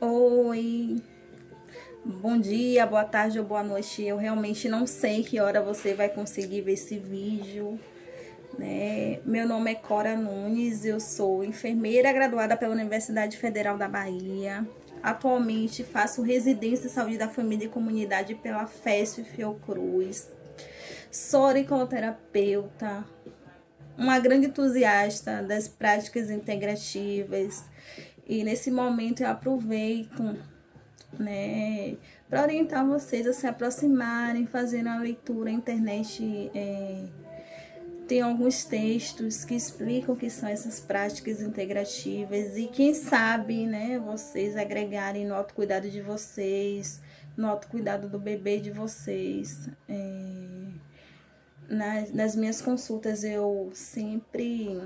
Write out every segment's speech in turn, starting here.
Oi, bom dia, boa tarde ou boa noite. Eu realmente não sei que hora você vai conseguir ver esse vídeo, né? Meu nome é Cora Nunes, eu sou enfermeira graduada pela Universidade Federal da Bahia. Atualmente faço residência em saúde da família e comunidade pela FESP Fiocruz. Sou auriculoterapeuta, uma grande entusiasta das práticas integrativas. E nesse momento eu aproveito, né, para orientar vocês a se aproximarem, fazendo a leitura. A internet tem alguns textos que explicam o que são essas práticas integrativas e quem sabe, né, vocês agregarem no autocuidado de vocês, no autocuidado do bebê de vocês. Nas minhas consultas eu sempre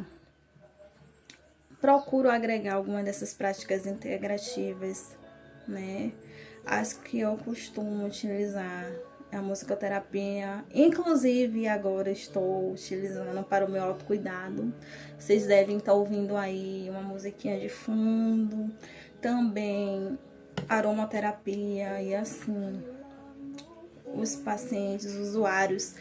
procuro agregar alguma dessas práticas integrativas, né? As que eu costumo utilizar a musicoterapia, inclusive agora estou utilizando para o meu autocuidado. Vocês devem estar ouvindo aí uma musiquinha de fundo, também aromaterapia e assim os pacientes, os usuários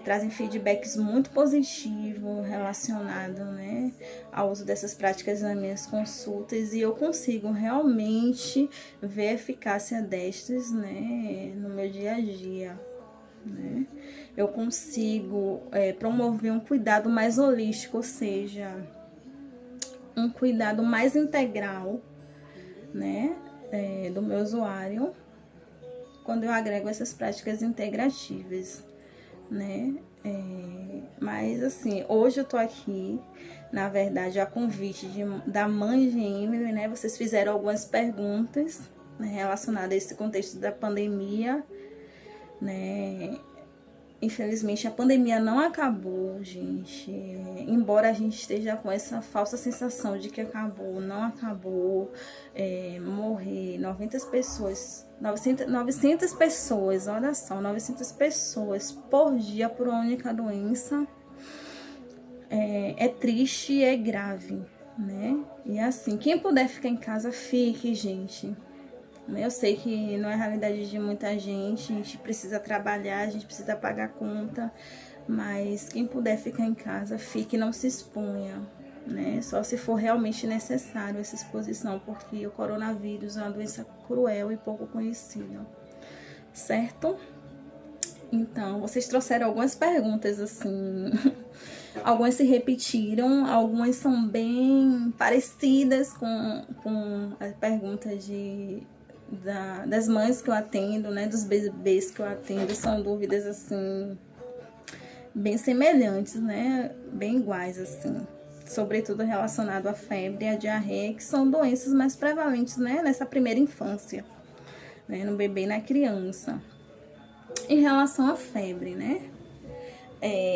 trazem feedbacks muito positivos relacionado, né, ao uso dessas práticas nas minhas consultas e eu consigo realmente ver a eficácia destas, né, no meu dia a dia. Né? Eu consigo promover um cuidado mais holístico, ou seja, um cuidado mais integral, né, do meu usuário quando eu agrego essas práticas integrativas, né? Mas assim, hoje eu tô aqui, na verdade, a convite da mãe de Emily, né? Vocês fizeram algumas perguntas, né, relacionadas a esse contexto da pandemia, né? Infelizmente a pandemia não acabou, gente. Embora a gente esteja com essa falsa sensação de que acabou, não acabou. Morrer 900 pessoas, olha só, 900 pessoas por dia por uma única doença. É triste e é grave, né? E assim, quem puder ficar em casa, fique, gente. Eu sei que não é a realidade de muita gente, a gente precisa trabalhar, a gente precisa pagar conta, mas quem puder ficar em casa, fique e não se exponha, né? Só se for realmente necessário essa exposição, porque o coronavírus é uma doença cruel e pouco conhecida, certo? Então, vocês trouxeram algumas perguntas, assim, algumas se repetiram, algumas são bem parecidas com as perguntas das mães que eu atendo, né, dos bebês que eu atendo, são dúvidas assim bem semelhantes, né, bem iguais assim, sobretudo relacionado à febre e à diarreia, que são doenças mais prevalentes, né, nessa primeira infância, né, no bebê e na criança. Em relação à febre, né,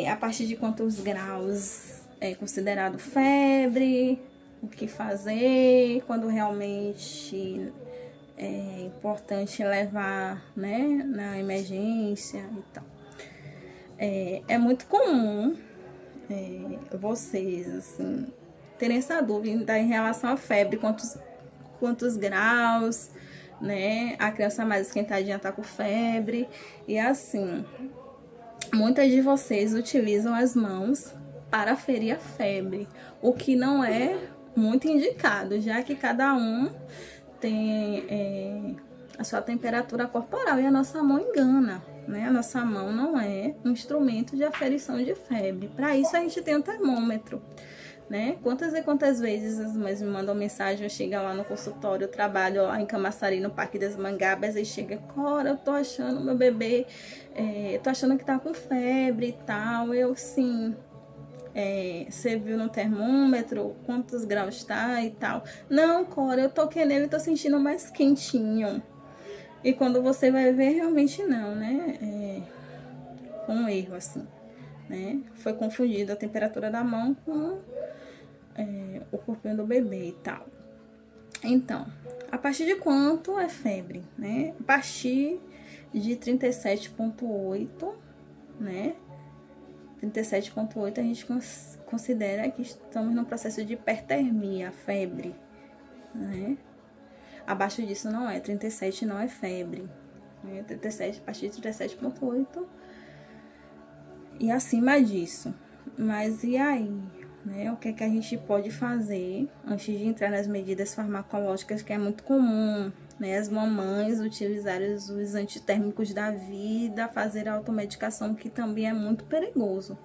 a partir de quantos graus é considerado febre, o que fazer, quando realmente é importante levar, né, na emergência e tal. É muito comum vocês, assim, terem essa dúvida em relação à febre, quantos graus, né, a criança mais esquentadinha tá com febre, e assim, muitas de vocês utilizam as mãos para ferir a febre, o que não é muito indicado, já que cada um tem a sua temperatura corporal e a nossa mão engana, né? A nossa mão não é um instrumento de aferição de febre. Para isso a gente tem um termômetro, né? Quantas e quantas vezes as mães me mandam mensagem, eu chego lá no consultório, eu trabalho lá em Camaçari, no Parque das Mangabas, aí chega, Cora, eu tô achando meu bebê, tô achando que tá com febre e tal. Eu, sim, você viu no termômetro quantos graus tá e tal. Não, Cora, eu toquei nele e tô sentindo mais quentinho. E quando você vai ver, realmente não, né? Com um erro, assim, né? Foi confundido a temperatura da mão com o corpinho do bebê e tal. Então, a partir de quanto é febre, né? A partir de 37,8, né? 37,8 a gente considera que estamos no processo de hipertermia, febre, né? Abaixo disso não é, 37 não é febre, né? 37, a partir de 37,8 e acima disso. Mas e aí, né? O que é que a gente pode fazer antes de entrar nas medidas farmacológicas, que é muito comum, né? As mamães utilizarem os antitérmicos da vida, fazer a automedicação, que também é muito perigoso,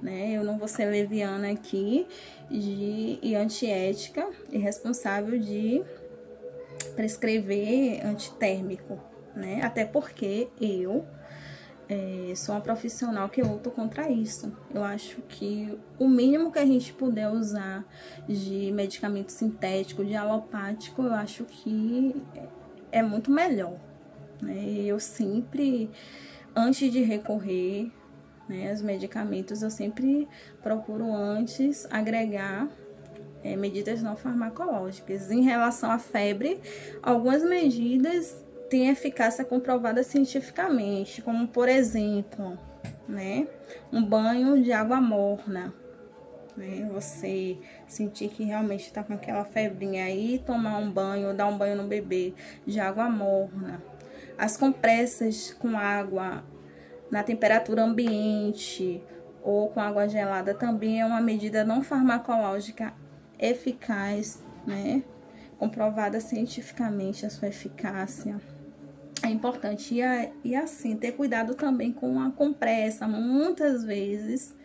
né? Eu não vou ser leviana aqui e antiética e responsável de prescrever antitérmico, né? Até porque eu sou uma profissional que luto contra isso. Eu acho que o mínimo que a gente puder usar de medicamento sintético, de alopático, eu acho que é muito melhor, né? Eu sempre, antes de recorrer, né, aos medicamentos, eu sempre procuro antes agregar medidas não farmacológicas. Em relação à febre, algumas medidas têm eficácia comprovada cientificamente, como por exemplo, né, um banho de água morna, né, você sentir que realmente está com aquela febrinha aí, tomar um banho, dar um banho no bebê de água morna. As compressas com água na temperatura ambiente ou com água gelada também é uma medida não farmacológica eficaz, né? Comprovada cientificamente a sua eficácia. É importante. E assim, ter cuidado também com a compressa. Muitas vezes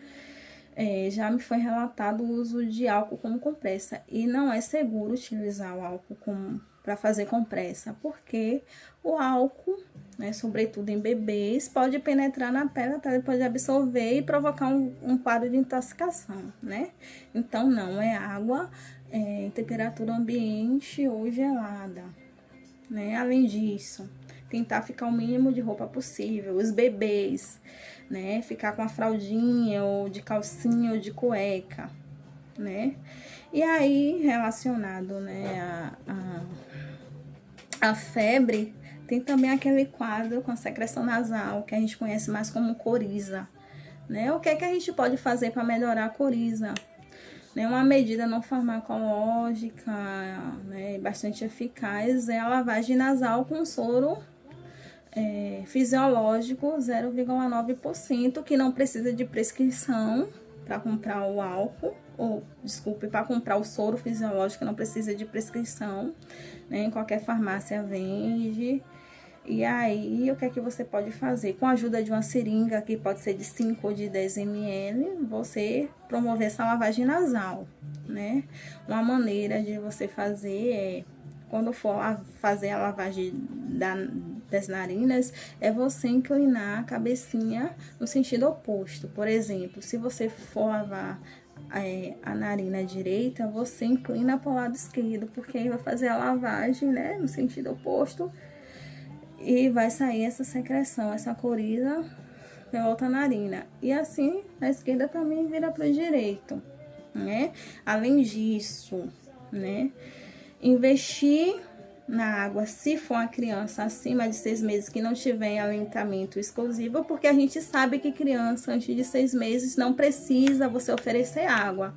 já me foi relatado o uso de álcool como compressa. E não é seguro utilizar o álcool para fazer compressa, porque o álcool, né, sobretudo em bebês, pode penetrar na pele, a pele pode absorver e provocar um quadro de intoxicação, né? Então, não é água em temperatura ambiente ou gelada, né? Além disso, tentar ficar o mínimo de roupa possível. Os bebês, né? Ficar com a fraldinha, ou de calcinha, ou de cueca, né? E aí, relacionado, né, a febre, tem também aquele quadro com a secreção nasal, que a gente conhece mais como coriza, né? O que é que a gente pode fazer para melhorar a coriza? Né? Uma medida não farmacológica, né, bastante eficaz, é a lavagem nasal com soro fisiológico 0,9%, que não precisa de prescrição para comprar o álcool, ou, desculpe, para comprar o soro fisiológico não precisa de prescrição, né? Em qualquer farmácia vende. E aí, o que é que você pode fazer? Com a ajuda de uma seringa, que pode ser de 5 ou de 10 ml, você promover essa lavagem nasal, né? Uma maneira de você fazer quando for fazer a lavagem das narinas, é você inclinar a cabecinha no sentido oposto. Por exemplo, se você for lavar a narina direita, você inclina para o lado esquerdo, porque aí vai fazer a lavagem, né, no sentido oposto, e vai sair essa secreção, essa coriza pela outra narina. E assim, a esquerda também vira para o direito, né? Além disso, né, investir na água, se for uma criança acima de 6 meses que não tiver em aleitamento exclusivo, porque a gente sabe que criança antes de 6 meses não precisa você oferecer água,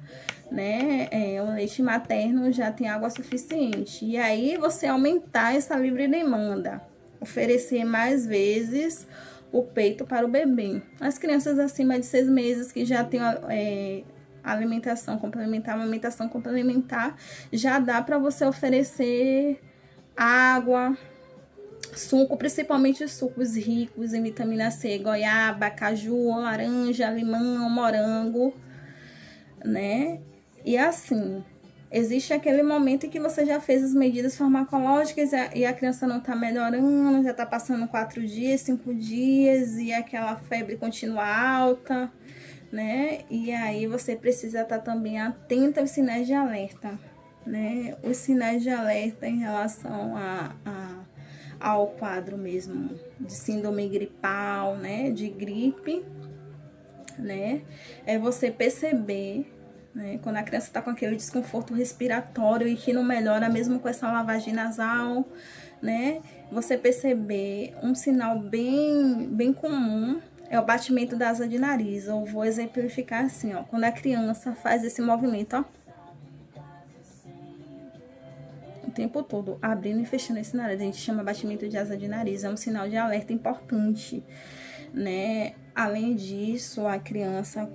né? O leite materno já tem água suficiente. E aí você aumentar essa livre demanda, oferecer mais vezes o peito para o bebê. As crianças acima de 6 meses que já tem alimentação complementar, amamentação complementar, já dá para você oferecer água, suco, principalmente os sucos ricos em vitamina C, goiaba, caju, laranja, limão, morango, né? E assim, existe aquele momento em que você já fez as medidas farmacológicas e a criança não tá melhorando, já tá passando 4 dias, 5 dias e aquela febre continua alta, né? E aí você precisa estar também atenta aos sinais de alerta, né? Os sinais de alerta em relação ao quadro mesmo de síndrome gripal, né? De gripe, né? É você perceber, né, quando a criança está com aquele desconforto respiratório e que não melhora mesmo com essa lavagem nasal, né? Você perceber um sinal bem comum é o batimento da asa de nariz. Eu vou exemplificar assim, ó, quando a criança faz esse movimento, ó, tempo todo, abrindo e fechando esse nariz. A gente chama batimento de asa de nariz, é um sinal de alerta importante, né? Além disso, a criança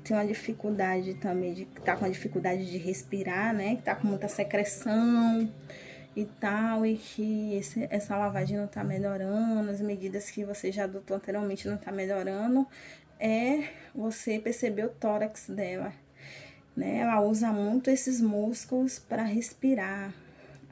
tem uma dificuldade também, tá com a dificuldade de respirar, né? Que tá com muita secreção e tal, e que essa lavagem não tá melhorando, as medidas que você já adotou anteriormente não tá melhorando, você perceber o tórax dela, né? Ela usa muito esses músculos para respirar,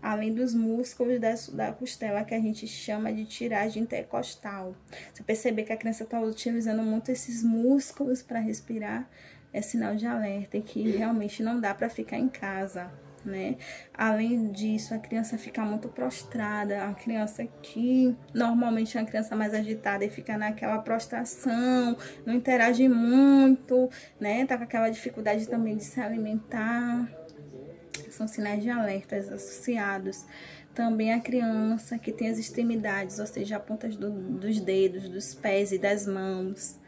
além dos músculos da costela, que a gente chama de tiragem intercostal. Você perceber que a criança está utilizando muito esses músculos para respirar, é sinal de alerta e que realmente não dá para ficar em casa, né? Além disso, a criança fica muito prostrada, a criança que normalmente é uma criança mais agitada e fica naquela prostração, não interage muito, né? Tá com aquela dificuldade também de se alimentar. São sinais de alertas associados. Também a criança que tem as extremidades, ou seja, a pontas dos dedos, dos pés e das mãos,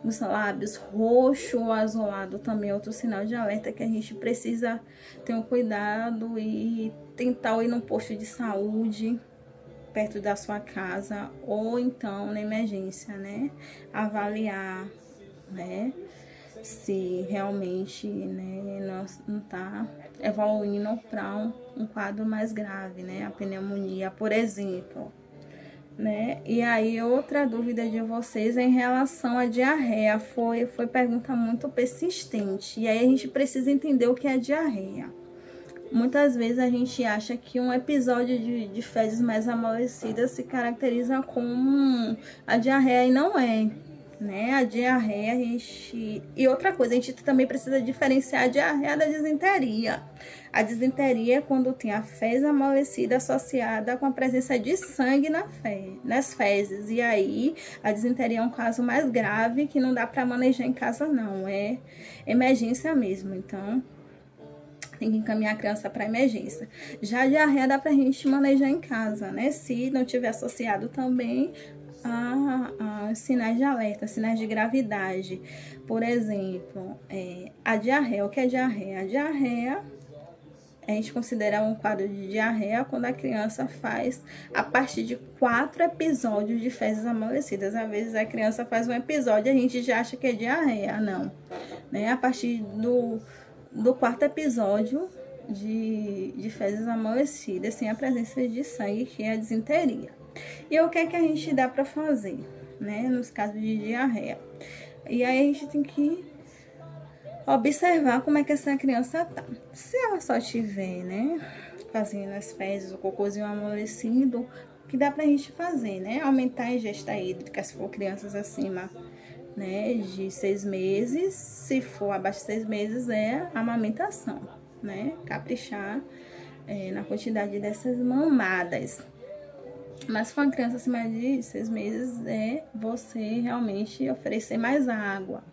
os lábios roxo ou azulado, também é outro sinal de alerta que a gente precisa ter um cuidado e tentar ir num posto de saúde perto da sua casa ou então na emergência, né? Avaliar, né? Se realmente, né, não tá evoluindo para um quadro mais grave, né? A pneumonia, por exemplo, né? E aí, outra dúvida de vocês é em relação à diarreia. Foi pergunta muito persistente. E aí, a gente precisa entender o que é diarreia. Muitas vezes a gente acha que um episódio de fezes mais amolecidas se caracteriza como a diarreia e não é, né? A diarreia, E outra coisa, a gente também precisa diferenciar a diarreia da disenteria. A disenteria é quando tem a fezes amolecida associada com a presença de sangue nas fezes. E aí, a disenteria é um caso mais grave que não dá para manejar em casa, não. É emergência mesmo, então tem que encaminhar a criança para emergência. Já a diarreia dá para a gente manejar em casa, né? Se não tiver associado também a sinais de alerta, sinais de gravidade. Por exemplo, a diarreia. O que é diarreia? A diarreia, a gente considera um quadro de diarreia quando a criança faz a partir de 4 episódios de fezes amolecidas. Às vezes a criança faz um episódio e a gente já acha que é diarreia. Não, né? A partir do 4º episódio de fezes amolecidas, sem a presença de sangue, que é a disenteria. E o que é que a gente dá para fazer, né, nos casos de diarreia? E aí a gente tem que observar como é que essa criança tá. Se ela só tiver, né, fazendo as fezes, o cocôzinho amolecido, o que dá pra gente fazer, né? Aumentar a ingesta hídrica, se for crianças acima, né, de 6 meses. Se for abaixo de 6 meses, é amamentação, né? Caprichar na quantidade dessas mamadas. Mas se for uma criança acima de 6 meses, é você realmente oferecer mais água,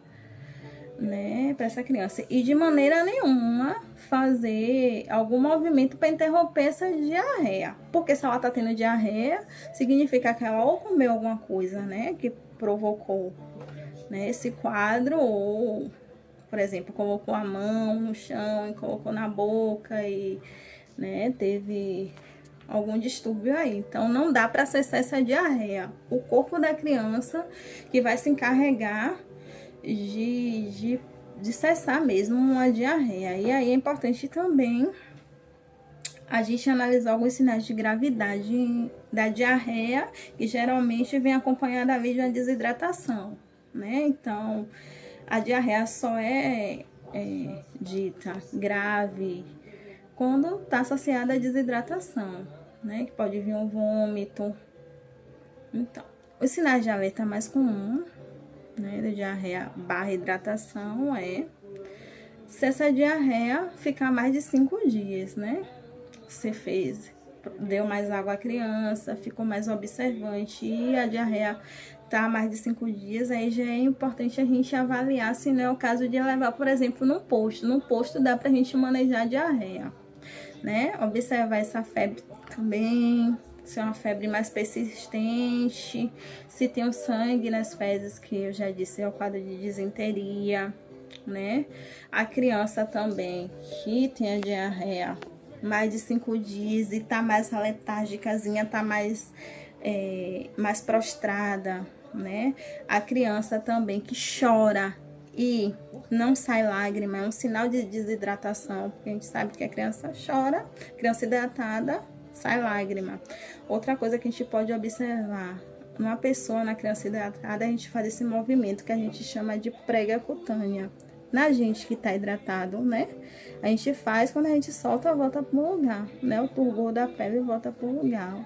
né, para essa criança. E de maneira nenhuma fazer algum movimento para interromper essa diarreia. Porque se ela tá tendo diarreia, significa que ela ou comeu alguma coisa, né, que provocou, né, esse quadro, ou, por exemplo, colocou a mão no chão e colocou na boca e, né, teve algum distúrbio aí. Então, não dá para acessar essa diarreia. O corpo da criança que vai se encarregar de cessar mesmo uma diarreia. E aí é importante também a gente analisar alguns sinais de gravidade da diarreia, que geralmente vem acompanhada ali de uma desidratação, né? Então, a diarreia só é dita grave quando está associada à desidratação, né? Que pode vir um vômito. Então, os sinais de alerta mais comum, né, da diarreia barra hidratação se essa diarreia ficar mais de 5 dias, né? Você deu mais água à criança, ficou mais observante e a diarreia tá mais de 5 dias, aí já é importante a gente avaliar se não é o caso de levar, por exemplo, num posto. No posto dá pra gente manejar a diarreia, né? Observar essa febre também, se é uma febre mais persistente, se tem o sangue nas fezes, que eu já disse, é o quadro de disenteria, né? A criança também que tem a diarreia, mais de 5 dias e tá mais letárgicazinha, tá mais prostrada, né? A criança também que chora e não sai lágrima, é um sinal de desidratação, porque a gente sabe que a criança chora, criança hidratada, sai lágrima. Outra coisa que a gente pode observar, numa pessoa, na criança hidratada, a gente faz esse movimento que a gente chama de prega cutânea. Na gente que tá hidratado, né? A gente faz, quando a gente solta, volta pro lugar, né? O turgor da pele volta pro lugar,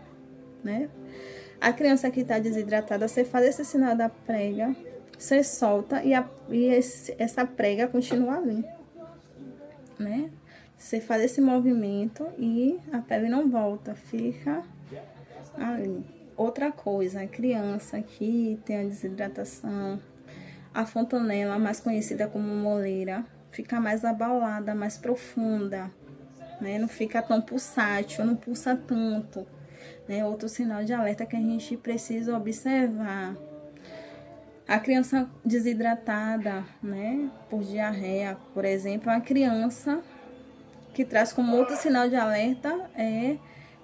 né? A criança que tá desidratada, você faz esse sinal da prega, você solta essa prega continua ali, né? Você faz esse movimento e a pele não volta, fica ali. Outra coisa, a criança que tem a desidratação, a fontanela, mais conhecida como moleira, fica mais abalada, mais profunda, né? Não fica tão pulsátil, não pulsa tanto, né? Outro sinal de alerta que a gente precisa observar. A criança desidratada, né, por diarreia, por exemplo, a criança que traz como outro sinal de alerta é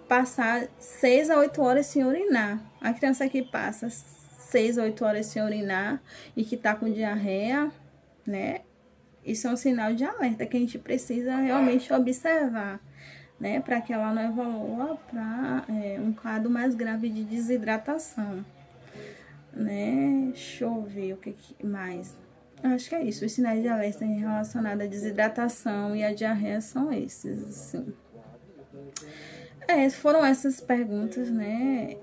passar 6 a 8 horas sem urinar. A criança que passa 6 a 8 horas sem urinar e que tá com diarreia, né, isso é um sinal de alerta que a gente precisa realmente observar, né, para que ela não evolua para um quadro mais grave de desidratação. Né? Deixa eu ver o que mais. Acho que é isso. Os sinais de alerta relacionados à desidratação e à diarreia são esses, assim. Foram essas perguntas, né?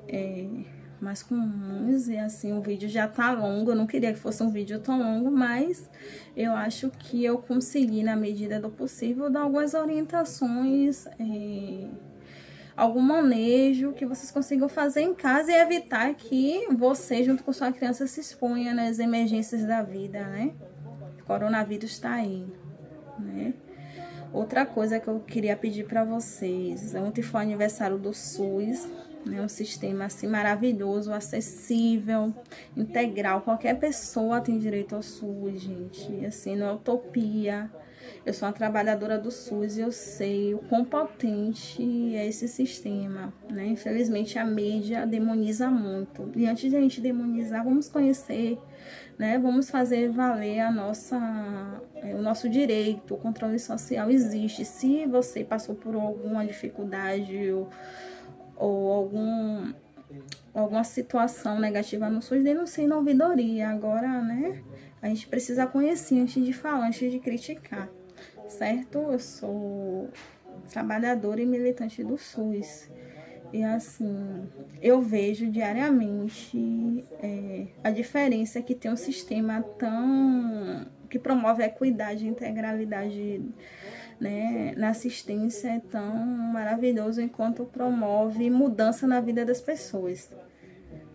Mais comuns. E assim, o vídeo já tá longo. Eu não queria que fosse um vídeo tão longo, mas eu acho que eu consegui, na medida do possível, dar algumas orientações. Algum manejo que vocês consigam fazer em casa e evitar que você, junto com sua criança, se exponha nas emergências da vida, né? O coronavírus tá aí, né? Outra coisa que eu queria pedir para vocês, ontem foi o aniversário do SUS, né? Um sistema assim maravilhoso, acessível, integral. Qualquer pessoa tem direito ao SUS, gente. Assim, não é utopia. Eu sou uma trabalhadora do SUS e eu sei o quão potente é esse sistema, né? Infelizmente, a mídia demoniza muito. E antes de a gente demonizar, vamos conhecer, né? Vamos fazer valer o nosso direito. O controle social existe. Se você passou por alguma dificuldade ou alguma situação negativa no SUS, denuncie na ouvidoria. Agora, né? A gente precisa conhecer antes de falar, antes de criticar, certo? Eu sou trabalhadora e militante do SUS. E assim, eu vejo diariamente a diferença que tem um sistema que promove a equidade e integralidade, né, na assistência, é tão maravilhoso enquanto promove mudança na vida das pessoas,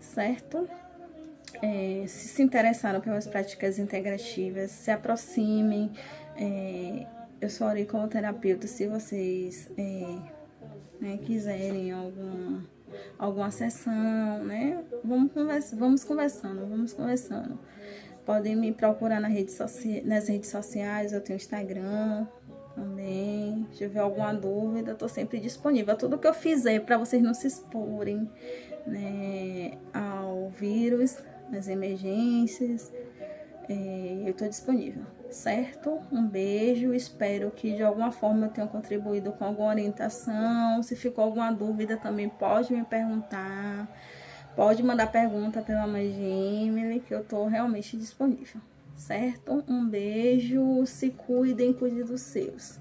certo? Se interessaram pelas práticas integrativas, se aproximem. Eu sou auriculoterapeuta. Se vocês quiserem alguma sessão, né? Vamos conversando. Podem me procurar nas redes sociais, eu tenho Instagram também. Se tiver alguma dúvida, eu tô sempre disponível. Tudo que eu fizer para vocês não se exporem, né, ao vírus, nas emergências, eu estou disponível, certo? Um beijo, espero que de alguma forma eu tenha contribuído com alguma orientação. Se ficou alguma dúvida também pode me perguntar, pode mandar pergunta pela mãe Gmail, que eu estou realmente disponível, certo? Um beijo, se cuidem, cuide dos seus.